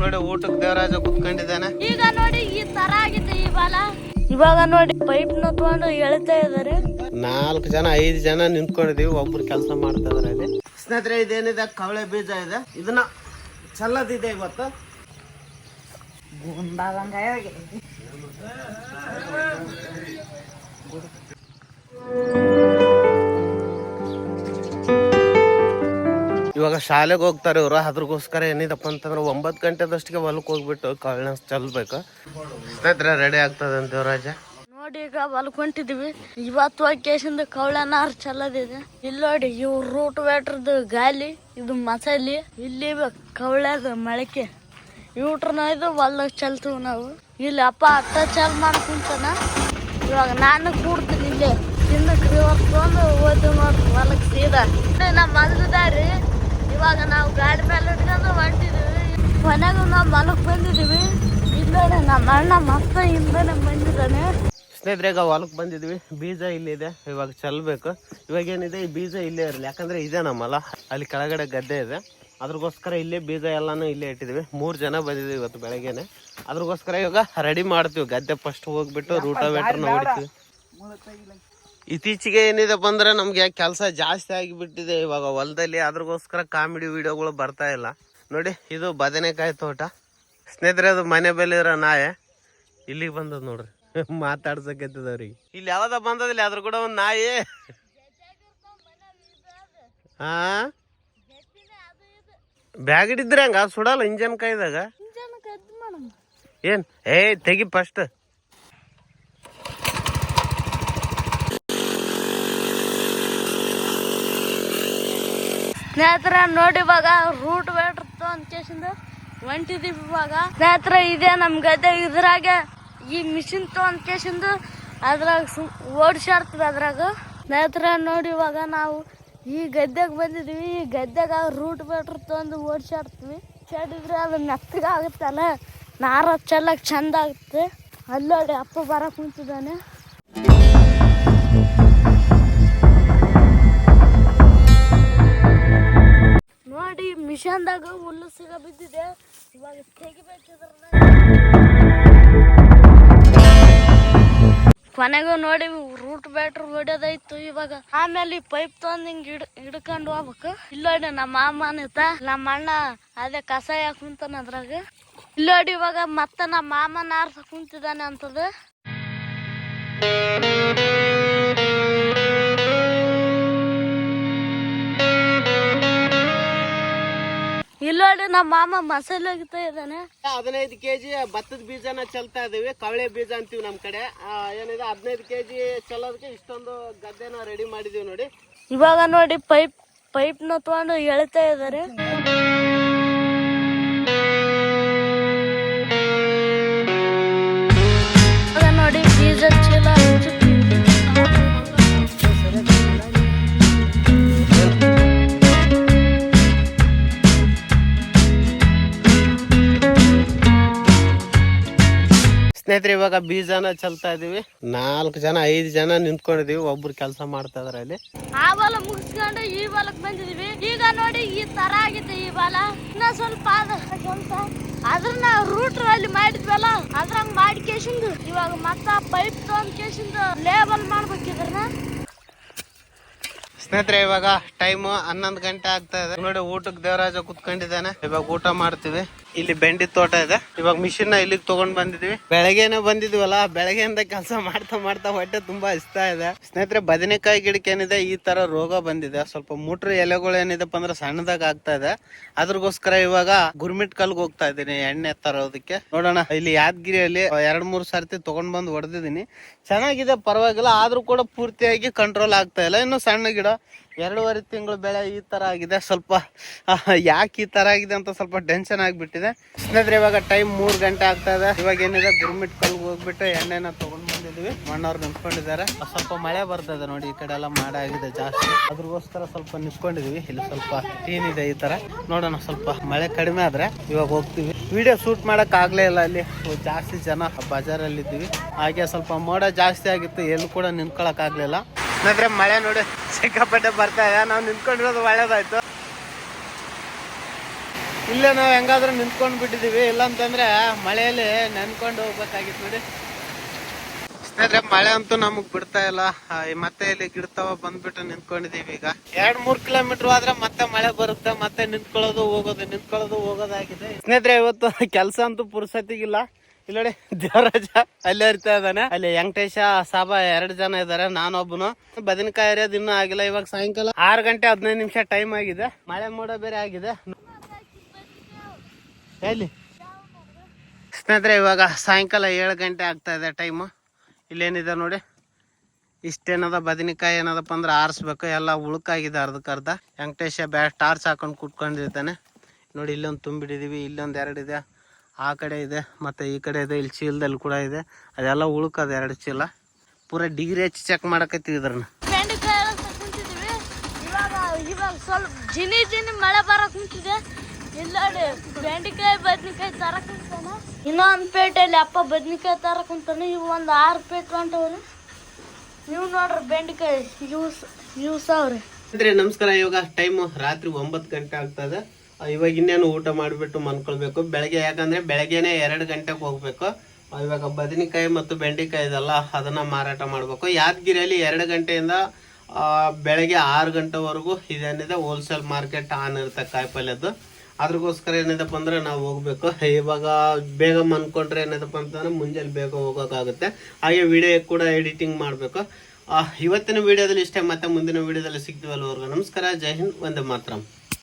ನೋಡಿ ಊಟಕ್ಕೆ ದೇವರಾಜ ಕುತ್ಕೊಂಡಿದ್ದಾನೆ. ಈಗ ನೋಡಿ ಈ ತರ ಆಗಿದೆ ಇವಾಗ ನೋಡಿ ಪೈಪ್ ನ ತಗೊಂಡು ಎಳ್ತಾ ಇದಾರೆ. 4 ಜನ 5 ಜನ ನಿಂತ್ಕೊಂಡಿದೀವಿ, ಒಬ್ರು ಕೆಲಸ ಮಾಡ್ತಾ ಇದಾರೆ ಅಲ್ಲಿ. ಸ್ನೇಹಿತರೆ ಇದೇನಿದೆ ಕವಳೆ ಬೀಜ ಇದೆ, ಇದನ್ನ ಚಲ್ಲದಿದೆ ಇವತ್ತು. ಇವಾಗ ಶಾಲೆಗೆ ಹೋಗ್ತಾರೆ ಇವ್ರು, ಅದ್ರಗೋಸ್ಕರ ಏನಿದಪ್ಪ ಅಂತಂದ್ರೆ 9 ಗಂಟೆದಷ್ಟಿಗೆ ಹೊಲಕ್ಕೆ ಹೋಗ್ಬಿಟ್ಟು ಕವಳನ ಚಲ್ಬೇಕು. ಸ್ನೇಹಿತರೆ ರೆಡಿ ಆಗ್ತದೆ ಅಂತ ದೇವರಾಜ. ನೋಡಿ ಈಗ ಹೊಲಕ್ಕೆ ಹೊಂಟಿದ್ವಿ. ಇವತ್ತು ಕೇಸಿಂದ ಕವಳನಾರ್ ಚಲ್ಲದಿದೆ. ಇಲ್ಲಿ ನೋಡಿ ಇವ್ ರೂಟ್ ವೇಟ್ರದ್ದು ಗಾಲಿ, ಇದು ಮಸಾಲಿ, ಇಲ್ಲಿ ಕವಳ್ಯಾಗ ಮೊಳಕೆ ಇವ್ರನ್ನ ಇದು ಹೊಲ್ದಾಗ ಚಲ್ತೀವಿ ನಾವು. ಇಲ್ಲಿ ಅಪ್ಪ ಅಟ್ಟ ಚಲ್ ಮಾಡ್ಕೊಂತಾನ. ಇವಾಗ ನಾನು ಕೂಡ್ತೀನಿ ಇಲ್ಲಿ ಹಿಂದಕ್ಕೆ ರಿವರ್ಸ್ ತಗೊಂಡು ಹೋಯ್ತು ನೋಡ್ರಿ ಹೊಲಕ್ಕೆ ಸೀದಾ. ನಮ್ಮ ಮಲ್ದಾರಿ ಇವಾಗ ನಾವು ಗಾಡಿ ಮೇಲೆ ಇಟ್ಕೊಂಡು ಹೊಂಟಿದೀವಿ. ಮನೆಗೂ ನಾವು ಹೊಲಕ್ಕೆ ಬಂದಿದೀವಿ. ಇಲ್ಲೋಡೆ ನಮ್ಮ ಅಣ್ಣ ಮತ್ತ ಹಿಂದನೆ ಬಂದಿದ್ದಾನೆ. ಸ್ನೇಹಿತರೆ ಈಗ ಹೊಲಕ್ಕೆ ಬಂದಿದ್ವಿ, ಬೀಜ ಇಲ್ಲಿದೆ, ಇವಾಗ ಚಲ್ಬೇಕು. ಇವಾಗ ಏನಿದೆ ಈ ಬೀಜ ಇಲ್ಲೇ ಇರಲಿ, ಯಾಕಂದ್ರೆ ಇದೆ ನಮ್ಮಲ್ಲ ಅಲ್ಲಿ ಕೆಳಗಡೆ ಗದ್ದೆ ಇದೆ, ಅದ್ರಗೋಸ್ಕರ ಇಲ್ಲೇ ಬೀಜ ಎಲ್ಲಾನು ಇಲ್ಲೇ ಇಟ್ಟಿದ್ವಿ. 3 ಜನ ಬಂದಿದ್ವಿ ಇವತ್ತು ಬೆಳಗ್ಗೆನೆ. ಅದ್ರಗೋಸ್ಕರ ಇವಾಗ ರೆಡಿ ಮಾಡ್ತೀವಿ. ಗದ್ದೆ ಫಸ್ಟ್ ಹೋಗ್ಬಿಟ್ಟು ರೂಟಾವೇಟರ್ನ ಹೊಡಿತೀವಿ. ಇತ್ತೀಚೆಗೆ ಏನಿದೆ ಬಂದ್ರೆ ನಮ್ಗೆ ಕೆಲಸ ಜಾಸ್ತಿ ಆಗಿಬಿಟ್ಟಿದೆ ಇವಾಗ ಹೊಲದಲ್ಲಿ, ಅದ್ರಗೋಸ್ಕರ ಕಾಮಿಡಿ ವಿಡಿಯೋಗಳು ಬರ್ತಾ ಇಲ್ಲ. ನೋಡಿ ಇದು ಬದನೆಕಾಯಿ ತೋಟ ಸ್ನೇಹಿತರೆ, ಅದು ಮನೆ ಬೆಲೆ ಇರೋ ನಾಯಿ ಇಲ್ಲಿಗೆ ಬಂದದ್ ನೋಡ್ರಿ, ಮಾತಾಡ್ಸಕತ್ತದವ್ರಿಗೆ. ಇಲ್ಲಿ ಯಾವ್ದ ಬಂದದಿಲ್ಲ ಅದ್ರ ಕೂಡ ಒಂದ್ ನಾಯಿ. ಹಾ ಬ್ಯಾಗ್ ಹಿಡಿದ್ರೆ ಹಂಗ ಸುಡಲ್ಲ ಇಂಜನ್ ಕೈದಾಗ. ಏನ್ ತೆಗಿ ಫಸ್ಟ್. ಸ್ನೇಹಿತರ ನೋಡಿ ಇವಾಗ ರೂಟ್ ವೇಟ್ರ್ ತಗೊಂಡ್ ಹೊಂಟಿದೀವಿ. ಇವಾಗ ಸ್ನೇಹಿತರ ಇದೆ ನಮ್ ಗದ್ದೆ, ಇದ್ರಾಗೆ ಈ ಮಿಷಿನ್ ತಗೊಂಡ್ ಕೇಸಿಂದು ಅದ್ರಾಗ ಓಡಿಸಾಡ್ತೀವಿ ಅದ್ರಾಗ. ಸ್ನೇಹಿತರ ನೋಡಿ ಇವಾಗ ನಾವು ಈ ಗದ್ದೆಗೆ ಬಂದಿದೀವಿ. ಈ ಗದ್ದೆಗ ರೂಟ್ ವೇಟ್ರ್ ತಗೊಂಡು ಓಡಿಸಾಡ್ತೀವಿ. ಓಡಿಸಾಡಿದ್ರೆ ಅದು ಮೆತ್ತಗ ಆಗುತ್ತಲ್ಲ, ನಾರ ಚೆಲ್ಲಕ್ ಚಂದ ಆಗುತ್ತೆ. ಅಲ್ಲೋಡಿ ಅಪ್ಪ ಬರಕ್ ಕುಂತಿದ್ದಾನೆ. ನೋಡಿ ಮಿಷನ್ದಾಗ ಹುಲ್ಲು ಸಿಗ ಬಿದ್ದಿದೆ, ಇವಾಗ ತೆಗಿಬೇಕಿದ್ರ. ಕೊನೆಗೂ ನೋಡಿ ರೂಟ್ ಬ್ಯಾಟ್ರ್ ಹೊಡೆದಾಯ್ತು. ಇವಾಗ ಆಮೇಲೆ ಪೈಪ್ ತಗೊಂಡ್ ಹಿಂಗ್ ಹಿಡ್ಕೊಂಡು ಹೋಗ್ಬೇಕು. ಇಲ್ಲೋಡಿ ನಮ್ಮ ಮಾಮನಿತ ನಮ್ಮ ಅಣ್ಣ ಅದೇ ಕಸ ಯಾಕೆ ಕುಂತಾನ ಅದ್ರಾಗ. ಇಲ್ಲೋಡಿ ಇವಾಗ ಮತ್ತ ನಮ್ಮ ಮಾಮನ ಆರ್ಸ ಕುಂತಿದ್ದಾನೆ ಅಂತದ. ಇಲ್ಲೋಡಿ ನಮ್ಮ ಮಾಮ ಮಸಾಲೆ ಹೋಗ್ತಾ ಇದ್ದಾನೆ. 15 kg ಭತ್ತದ ಬೀಜನ ಚಲ್ತಾ ಇದೀವಿ, ಕವಳೆ ಬೀಜ ಅಂತೀವಿ ನಮ್ ಕಡೆ. ಏನಿದೆ 15 kg ಚಲ್ಲೋದಕ್ಕೆ ಇಷ್ಟೊಂದು ಗದ್ದೆನ ರೆಡಿ ಮಾಡಿದೀವಿ ನೋಡಿ. ಇವಾಗ ನೋಡಿ ಪೈಪ್ ನ ತಗೊಂಡು ಎಳಿತಾ ಇದಾರೆ. ನೋಡಿ ಬೀಜ ಚೀಲ ಸ್ನೇಹಿತರೆ ಇವಾಗ ಬೀಜನ ಚಲ್ತಾ ಇದೀವಿ. 4 ಜನ 5 ಜನ ನಿಂತ್ಕೊಂಡಿದೀವಿ, ಒಬ್ರು ಕೆಲಸ ಮಾಡ್ತಾ ಇದಾರೆ ಅಲ್ಲಿ. ಆ ಹೊಲ ಮುಗಿಸ್ಕೊಂಡು ಈ ಹೊಲಕ್ ಬಂದಿದೀವಿ. ಈಗ ನೋಡಿ ಈ ತರ ಆಗಿದೆ ಈ ಹೊಲ. ಇನ್ನ ಸ್ವಲ್ಪ ಅದ್ರನ್ನ ರೂಟ್ ಅಲ್ಲಿ ಮಾಡಿದ್ವಲ್ಲ ಅದ್ರಂಗ್ ಮಾಡಿ ಕೇಸಿಂದು ಇವಾಗ ಮತ್ತ ಪೈಪ್ ತಗೊಂಡ್ ಕೇಸಿಂದು ಲೇಬಲ್ ಮಾಡ್ಬೇಕಿದ್ರನ್ನ. ಸ್ನೇಹಿತರೆ ಇವಾಗ ಟೈಮ್ 11 ಗಂಟೆ ಆಗ್ತಾ ಇದೆ. ನೋಡಿ ಊಟಕ್ಕೆ ದೇವರಾಜ ಕುತ್ಕೊಂಡಿದ್ದಾನೆ, ಇವಾಗ ಊಟ ಮಾಡ್ತೀವಿ. ಇಲ್ಲಿ ಬೆಂಡಿ ತೋಟ ಇದೆ. ಇವಾಗ ಮಿಷಿನ್ ನ ಇಲ್ಲಿಗೆ ತಗೊಂಡ್ ಬಂದಿದ್ವಿ. ಬೆಳಗ್ಗೆನೆ ಬಂದಿದ್ವಲ್ಲ, ಬೆಳಗ್ಗೆಯಿಂದ ಕೆಲಸ ಮಾಡ್ತಾ ಮಾಡ್ತಾ ಹೊಟ್ಟೆ ತುಂಬಾ ಇಷ್ಟ ಇದೆ. ಸ್ನೇಹಿತರೆ ಬದನೆಕಾಯಿ ಗಿಡಕ್ಕೆ ಏನಿದೆ ಈ ತರ ರೋಗ ಬಂದಿದೆ. ಸ್ವಲ್ಪ ಮುಟ್ರಿ ಎಲೆಗಳು ಏನಿದೆಪ್ಪ ಅಂದ್ರೆ ಸಣ್ಣದಾಗ ಆಗ್ತಾ ಇದೆ. ಅದ್ರಗೋಸ್ಕರ ಇವಾಗ ಗುರ್ಮಿಟ್ ಕಲ್ಗೆ ಹೋಗ್ತಾ ಇದ್ದೀನಿ ಎಣ್ಣೆ ತರೋದಕ್ಕೆ. ನೋಡೋಣ, ಇಲ್ಲಿ ಯಾದಗಿರಿಯಲ್ಲಿ 2-3 ಸರ್ತಿ ತಗೊಂಡ್ ಬಂದು ಹೊಡೆದಿದ್ದೀನಿ. ಚೆನ್ನಾಗಿದೆ, ಪರವಾಗಿಲ್ಲ. ಆದ್ರೂ ಕೂಡ ಪೂರ್ತಿಯಾಗಿ ಕಂಟ್ರೋಲ್ ಆಗ್ತಾ ಇಲ್ಲ. ಇನ್ನು ಸಣ್ಣ ಗಿಡ 2.5 ತಿಂಗಳು ಬೆಳೆ ಈ ತರ ಆಗಿದೆ. ಸ್ವಲ್ಪ ಯಾಕೆ ಈ ತರ ಆಗಿದೆ ಅಂತ ಸ್ವಲ್ಪ ಟೆನ್ಷನ್ ಆಗ್ಬಿಟ್ಟಿದೆ. ಸ್ನೇಹಿತರೆ ಇವಾಗ ಟೈಮ್ 3 ಗಂಟೆ ಆಗ್ತಾ ಇದೆ. ಇವಾಗ ಏನಿದೆ ಗುರ್ಮಿಟ್ ಕಲ್ಗೆ ಹೋಗ್ಬಿಟ್ಟು ಎಣ್ಣೆನ ತಗೊಂಡ್ ಬಂದಿದ್ವಿ. ಮಣ್ಣವ್ರು ನಿಂತ್ಕೊಂಡಿದ್ದಾರೆ. ಸ್ವಲ್ಪ ಮಳೆ ಬರ್ತಾ ಇದೆ ನೋಡಿ, ಈ ಕಡೆ ಎಲ್ಲ ಮಾಡ ಆಗಿದೆ ಜಾಸ್ತಿ, ಅದ್ರಗೋಸ್ಕರ ಸ್ವಲ್ಪ ನಿಂತ್ಕೊಂಡಿದೀವಿ. ಇಲ್ಲಿ ಸ್ವಲ್ಪ ಟೀನ್ ಇದೆ ಈ ತರ. ನೋಡೋಣ, ಸ್ವಲ್ಪ ಮಳೆ ಕಡಿಮೆ ಆದ್ರೆ ಇವಾಗ ಹೋಗ್ತೀವಿ. ವಿಡಿಯೋ ಶೂಟ್ ಮಾಡಕ್ ಆಗ್ಲೇ ಇಲ್ಲ, ಅಲ್ಲಿ ಜಾಸ್ತಿ ಜನ ಬಜಾರಲ್ಲಿ ಇದ್ದೀವಿ. ಹಾಗೆ ಸ್ವಲ್ಪ ಮೋಡ ಜಾಸ್ತಿ ಆಗಿತ್ತು, ಎಲ್ಲೂ ಕೂಡ ನಿಂತ್ಕೊಳಕ್ ಆಗ್ಲಿಲ್ಲ. ಸ್ನೇಹಿತರೆ ಮಳೆ ನೋಡಿ ಸಿಕ್ಕಾಪಟ್ಟೆ ಬರ್ತಾ ಇದೆ. ನಾವು ನಿಂತ್ಕೊಂಡಿರೋದು ಒಳ್ಳೇದಾಯ್ತು. ಇಲ್ಲೇ ನಾವು ಹೆಂಗಾದ್ರೂ ನಿಂತ್ಕೊಂಡು ಬಿಟ್ಟಿದೀವಿ, ಇಲ್ಲಾಂತಂದ್ರೆ ಮಳೆಯಲ್ಲಿ ನೆನ್ಕೊಂಡು ಹೋಗ್ಬೇಕಾಗಿತ್ತು ನೋಡಿ ಸ್ನೇಹಿತರೆ. ಮಳೆ ಅಂತೂ ನಮಗ್ ಬಿಡ್ತಾ ಇಲ್ಲ. ಮತ್ತೆ ಇಲ್ಲಿ ಗಿಡತಾವ ಬಂದ್ಬಿಟ್ಟು ನಿಂತ್ಕೊಂಡಿದೀವಿ. ಈಗ 2-3 ಕಿಲೋಮೀಟರ್ ಆದ್ರೆ ಮತ್ತೆ ಮಳೆ ಬರುತ್ತೆ, ಮತ್ತೆ ನಿಂತ್ಕೊಳ್ಳೋದು ಹೋಗೋದಾಗಿದೆ ಸ್ನೇಹಿತರೆ. ಇವತ್ತು ಕೆಲಸ ಅಂತೂ ಪುರ್ಸತಿಗಿಲ್ಲ. ಇಲ್ಲ ನೋಡಿ ದೇವರಾಜ ಅಲ್ಲೇ ಇರ್ತಾ ಇದ್ದಾನೆ, ಅಲ್ಲಿ ವೆಂಕಟೇಶ ಸಾಬ 2 ಜನ ಇದಾರೆ, ನಾನೊಬ್ಬನು. ಬದನೆಕಾಯಿ ಹರಿಯೋದು ಇನ್ನೂ ಆಗಿಲ್ಲ. ಇವಾಗ ಸಾಯಂಕಾಲ 6 ಗಂಟೆ 15 ನಿಮಿಷ ಟೈಮ್ ಆಗಿದೆ. ಮಳೆ ಮೋಡ ಬೇರೆ ಆಗಿದೆ ಎಲ್ಲಿ ಸ್ನೇಹಿತರೆ. ಇವಾಗ ಸಾಯಂಕಾಲ 7 ಗಂಟೆ ಆಗ್ತಾ ಇದೆ ಟೈಮು. ಇಲ್ಲೇನಿದೆ ನೋಡಿ, ಇಷ್ಟೇನದ ಬದನೆಕಾಯಿ ಏನದಪ್ಪ ಅಂದ್ರೆ ಆರಿಸ್ಬೇಕು. ಎಲ್ಲ ಉಳುಕಾಗಿದೆ ಅರ್ಧಕ್ಕರ್ಧ. ವೆಂಕಟೇಶ ಟಾರ್ಚ್ ಹಾಕೊಂಡು ಕುಟ್ಕೊಂಡಿರ್ತಾನೆ ನೋಡಿ. ಇಲ್ಲೊಂದು ತುಂಬಿಡಿದೀವಿ, ಇಲ್ಲೊಂದು 2 ಇದೆ, ಆ ಕಡೆ ಇದೆ, ಮತ್ತೆ ಈ ಕಡೆ ಇದೆ. ಇಲ್ಲಿ ಚೀಲದಲ್ಲಿ ಕೂಡ ಇದೆ. ಅದೆಲ್ಲ ಉಳುಕದ 2 ಚೀಲ. ಪೂರಾ ಡಿಗ್ರಿ ಹಚ್ಚಿ ಚೆಕ್ ಮಾಡಕತ್ತೀವಿ ಇದ್ರನ್ನ. ಇವಾಗ ಸ್ವಲ್ಪ ಜಿನಿ ಮಳೆ ಬರಕ್ ಕುಂತಿದೆ. ಇಲ್ಲ ಬೆಂಡೆಕಾಯಿ ಬದ್ನಿಕಾಯಿ ತರಕ್ ಕುಂತಾನ. ಇನ್ನೊಂದು ಪೇಟೆಯಲ್ಲಿ ಅಪ್ಪ ಬದ್ನಿಕಾಯಿ ತರಕ್ ಕುಂತಾನೆ. ಇವು ಒಂದು 6 ಪೇಟ್ ಹೊಂಟವ್ರಿ. ನೀವು ನೋಡ್ರಿ ಬೆಂಡೆಕಾಯಿ ಇವು ಸಾವ್ರಿ. ಅಂದ್ರೆ ನಮಸ್ಕಾರ. ಇವಾಗ ಟೈಮ್ ರಾತ್ರಿ 9 ಗಂಟೆ ಆಗ್ತದೆ. ಇವಾಗ ಇನ್ನೇನು ಊಟ ಮಾಡಿಬಿಟ್ಟು ಮನ್ಕೊಳ್ಬೇಕು. ಬೆಳಗ್ಗೆ ಯಾಕಂದ್ರೆ ಬೆಳಗ್ಗೆನೆ 2 ಗಂಟೆಗೆ ಹೋಗ್ಬೇಕು. ಇವಾಗ ಬದನೆಕಾಯಿ ಮತ್ತು ಬೆಂಡೆಕಾಯಿ ಇದೆಲ್ಲ ಅದನ್ನ ಮಾರಾಟ ಮಾಡ್ಬೇಕು. ಯಾದಗಿರಿಯಲ್ಲಿ 2 ಗಂಟೆಯಿಂದ ಬೆಳಗ್ಗೆ 6 ಗಂಟೆವರೆಗೂ ಇದೇನಿದೆ ಹೋಲ್ಸೇಲ್ ಮಾರ್ಕೆಟ್ ಆನ್ ಇರುತ್ತೆ ಕಾಯಿಪಲ್ಯದ್ದು. ಅದ್ರಗೋಸ್ಕರ ಏನಿದಪ್ಪ ಅಂದ್ರೆ ನಾವು ಹೋಗ್ಬೇಕು. ಇವಾಗ ಬೇಗ ಮನ್ಕೊಂಡ್ರೆ ಏನಿದಪ್ಪ ಅಂತಂದ್ರೆ ಮುಂಜಾನೆ ಬೇಗ ಹೋಗೋಕ್ಕಾಗುತ್ತೆ. ಹಾಗೆ ವಿಡಿಯೋ ಕೂಡ ಎಡಿಟಿಂಗ್ ಮಾಡಬೇಕು. ಇವತ್ತಿನ ವಿಡಿಯೋದಲ್ಲಿ ಇಷ್ಟೇ. ಮತ್ತೆ ಮುಂದಿನ ವಿಡಿಯೋದಲ್ಲಿ ಸಿಗ್ತೀವಲ್ಲವರೆಗೂ ನಮಸ್ಕಾರ. ಜೈ ಹಿಂದ್, ವಂದೇ ಮಾತರಂ.